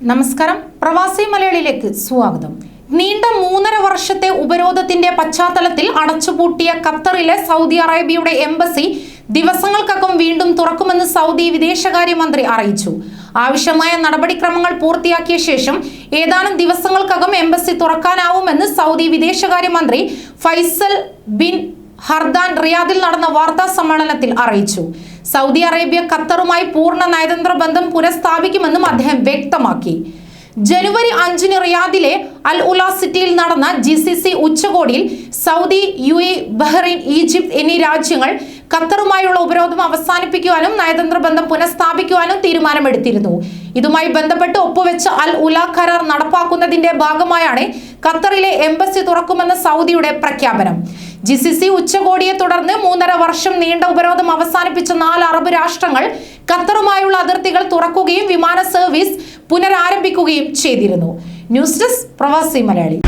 നമസ്കാരം, പ്രവാസി മലയാളിയിലേക്ക് സ്വാഗതം. നീണ്ട 3.5 വർഷത്തെ ഉപരോധത്തിന്റെ പശ്ചാത്തലത്തിൽ അടച്ചുപൂട്ടിയ ഖത്തറിലെ സൗദി അറേബ്യയുടെ എംബസി ദിവസങ്ങൾക്കകം വീണ്ടും തുറക്കുമെന്ന് സൗദി വിദേശകാര്യമന്ത്രി അറിയിച്ചു. ആവശ്യമായ നടപടിക്രമങ്ങൾ പൂർത്തിയാക്കിയ ശേഷം ഏതാനും ദിവസങ്ങൾക്കകം എംബസി തുറക്കാനാവുമെന്ന് സൗദി വിദേശകാര്യമന്ത്രി ഫൈസൽ ബിൻ ഹർദാൻ റിയാദിൽ നടന്ന വാർത്താ സമ്മേളനത്തിൽ അറിയിച്ചു. സൗദി അറേബ്യ ഖത്തറുമായി പൂർണ്ണ നയതന്ത്ര ബന്ധം പുനഃസ്ഥാപിക്കുമെന്നും അദ്ദേഹം വ്യക്തമാക്കി. ജനുവരി 5-ന് റിയാദിലെ അൽ ഉല സിറ്റിയിൽ നടന്ന GCC ഉച്ചകോടിയിൽ സൗദി, UAE, ബഹ്റൈൻ, ഈജിപ്ത് എന്നീ രാജ്യങ്ങൾ ഖത്തറുമായുള്ള ഉപരോധം അവസാനിപ്പിക്കുവാനും നയതന്ത്ര ബന്ധം പുനഃസ്ഥാപിക്കുവാനും തീരുമാനമെടുത്തിരുന്നു. ഇതുമായി ബന്ധപ്പെട്ട് ഒപ്പുവെച്ച അൽ ഉല കരാർ നടപ്പാക്കുന്നതിന്റെ ഭാഗമായാണ് ഖത്തറിലെ എംബസി തുറക്കുമെന്ന സൗദിയുടെ പ്രഖ്യാപനം. GCC ഉച്ചകോടിയെ തുടർന്ന് 3.5 വർഷം നീണ്ട ഉപരോധം അവസാനിപ്പിച്ച 4 അറബ് രാഷ്ട്രങ്ങൾ ഖത്തറുമായുള്ള അതിർത്തികൾ തുറക്കുകയും വിമാന സർവീസ് പുനരാരംഭിക്കുകയും ചെയ്തിരുന്നു. ന്യൂസ് ഡെസ്ക് പ്രവാസി മലയാളി.